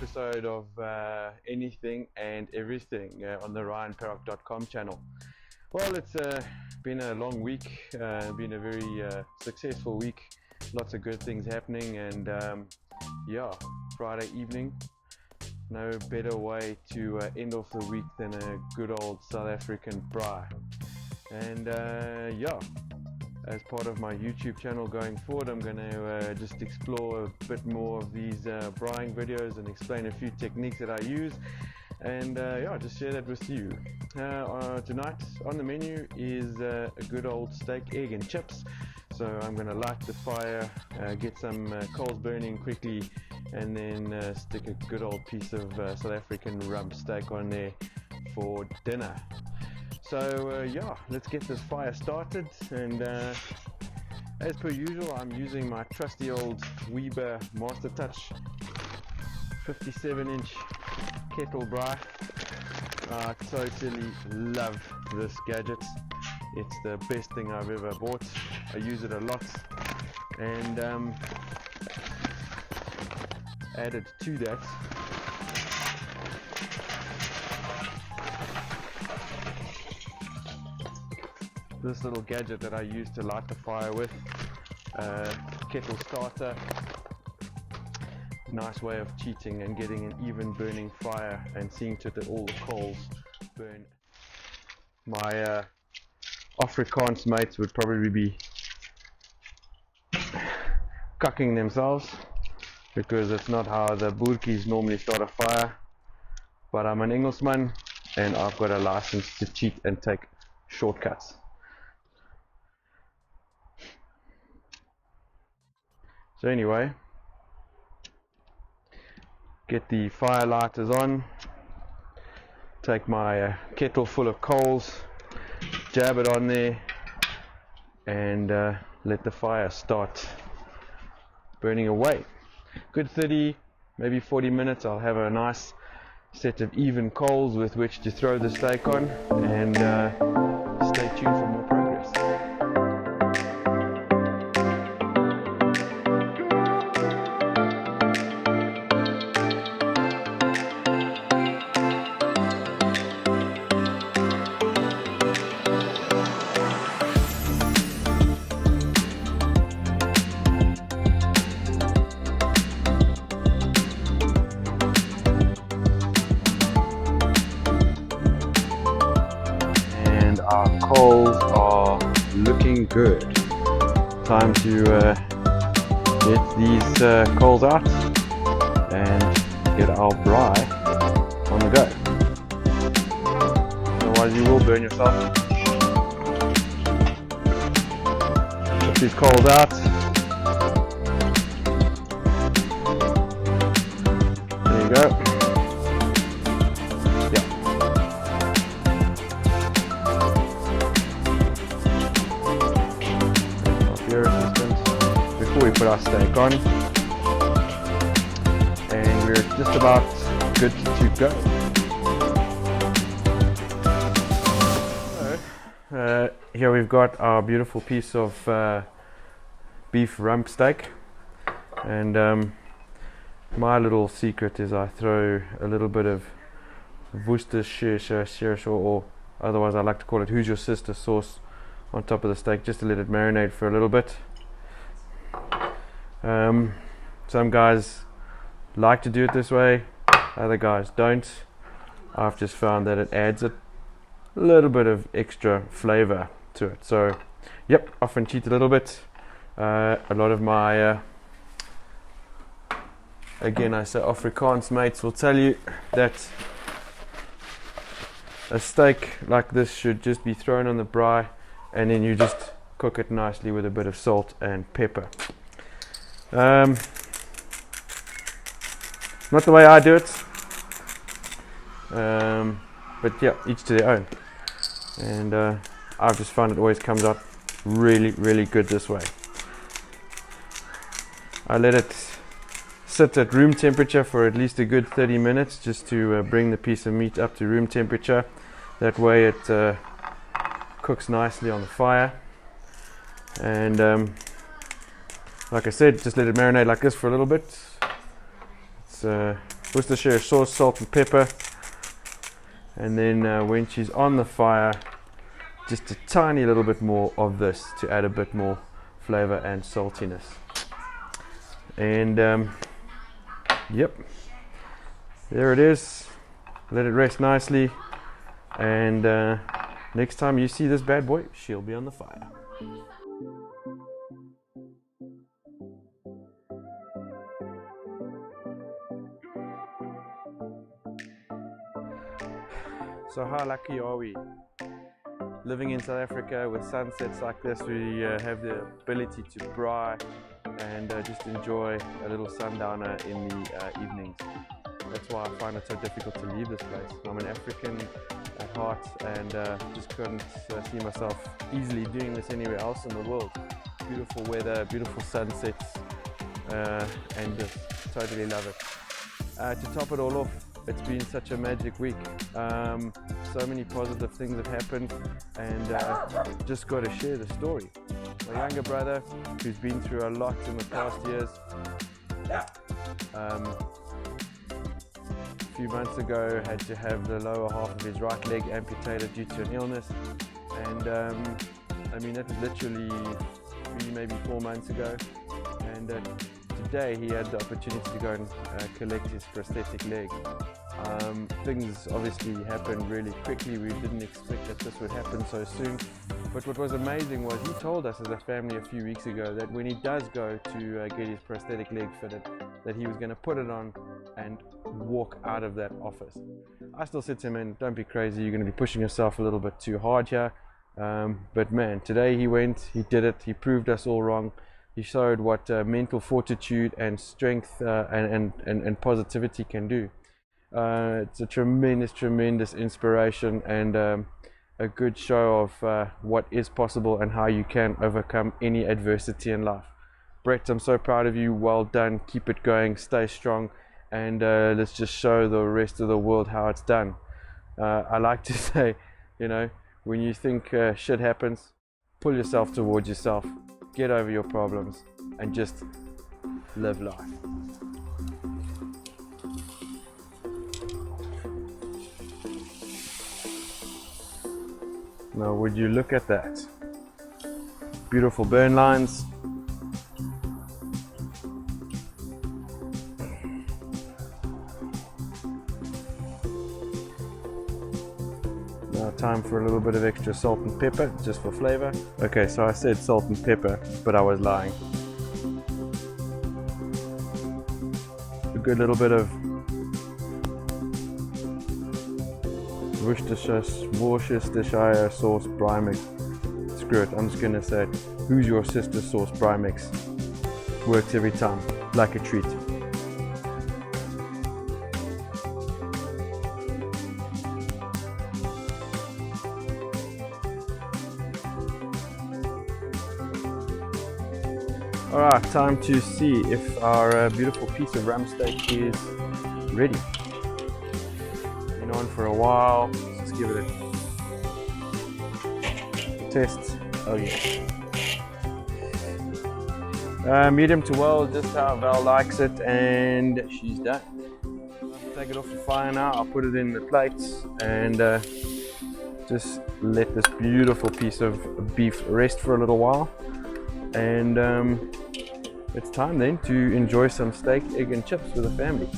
episode of anything and everything on the RyanParrock.com channel. Well, it's been a long week, been a very successful week, lots of good things happening, and yeah, Friday evening, no better way to end off the week than a good old South African braai. And yeah, as part of my YouTube channel going forward, I'm going to just explore a bit more of these braaiing videos and explain a few techniques that I use, and yeah, just share that with you. Tonight on the menu is a good old steak, egg and chips. So I'm going to light the fire, get some coals burning quickly, and then stick a good old piece of South African rump steak on there for dinner. So yeah, let's get this fire started, and as per usual, I'm using my trusty old Weber Master Touch 57-inch kettle braai. I totally love this gadget. It's the best thing I've ever bought. I use it a lot, and added to that, this little gadget that I use to light the fire with, kettle starter. Nice way of cheating and getting an even burning fire and seeing to it that all the coals burn. My Afrikaans mates would probably be cucking themselves, because it's not how the boertjies normally start a fire, but I'm an Englishman and I've got a license to cheat and take shortcuts. So anyway, get the fire lighters on, take my kettle full of coals, jab it on there, and let the fire start burning away. Good 30, maybe 40 minutes, I'll have a nice set of even coals with which to throw the steak on, and stay tuned for more progress. Our coals are looking good. Time to get these coals out and get our braai on the go. Otherwise you will burn yourself. Put these coals out. There you go. Before we put our steak on, and we're just about good to go. So, here we've got our beautiful piece of beef rump steak, and my little secret is I throw a little bit of Worcestershire, or otherwise I like to call it Who's Your Sister sauce, on top of the steak, just to let it marinate for a little bit. Some guys like to do it this way, other guys don't. I've just found that it adds a little bit of extra flavor to it. So yep, often cheat a little bit. A lot of my again, I say Afrikaans mates will tell you that a steak like this should just be thrown on the braai, and then you just cook it nicely with a bit of salt and pepper. Not the way I do it, but yeah, each to their own, and I've just found it always comes out really, really good this way. I let it sit at room temperature for at least a good 30 minutes just to bring the piece of meat up to room temperature. That way it cooks nicely on the fire, and like I said, just let it marinate like this for a little bit. It's Worcestershire sauce, salt and pepper, and then when she's on the fire, just a tiny little bit more of this to add a bit more flavor and saltiness. And yep, there it is. Let it rest nicely, and next time you see this bad boy, she'll be on the fire. So how lucky are we? Living in South Africa with sunsets like this, we have the ability to braai and just enjoy a little sundowner in the evenings. That's why I find it so difficult to leave this place. I'm an African at heart, and just couldn't see myself easily doing this anywhere else in the world. Beautiful weather, beautiful sunsets, and just totally love it. To top it all off, it's been such a magic week. So many positive things have happened, and just got to share the story. My younger brother, who's been through a lot in the past years, a few months ago had to have the lower half of his right leg amputated due to an illness, and I mean, that was literally 3, maybe 4 months ago, and today he had the opportunity to go and collect his prosthetic leg. Things obviously happened really quickly. We didn't expect that this would happen so soon, but what was amazing was he told us as a family a few weeks ago that when he does go to get his prosthetic leg fitted, that he was going to put it on and walk out of that office. I still said to him, man, don't be crazy, you're going to be pushing yourself a little bit too hard here. But man, today he went, he did it, he proved us all wrong. He showed what mental fortitude and strength and positivity can do. It's a tremendous inspiration, and a good show of what is possible and how you can overcome any adversity in life. Brett, I'm so proud of you. Well done. Keep it going. Stay strong, and let's just show the rest of the world how it's done. I like to say, you know, when you think shit happens, pull yourself towards yourself, get over your problems, and just live life. Now would you look at that? Beautiful burn lines. Now time for a little bit of extra salt and pepper, just for flavor. Okay, so I said salt and pepper, but I was lying. A good little bit of Worcestershire sauce braai mix. Screw it, I'm just gonna say it. Who's your sister sauce braai mix? Works every time, like a treat. Alright, time to see if our beautiful piece of rump steak is ready. Been on for a while, let's give it a test. Oh yeah. Medium to well, just how Val likes it, and she's done. I'll take it off the fire now, I'll put it in the plates, and just let this beautiful piece of beef rest for a little while. And it's time then to enjoy some steak, egg and chips with the family.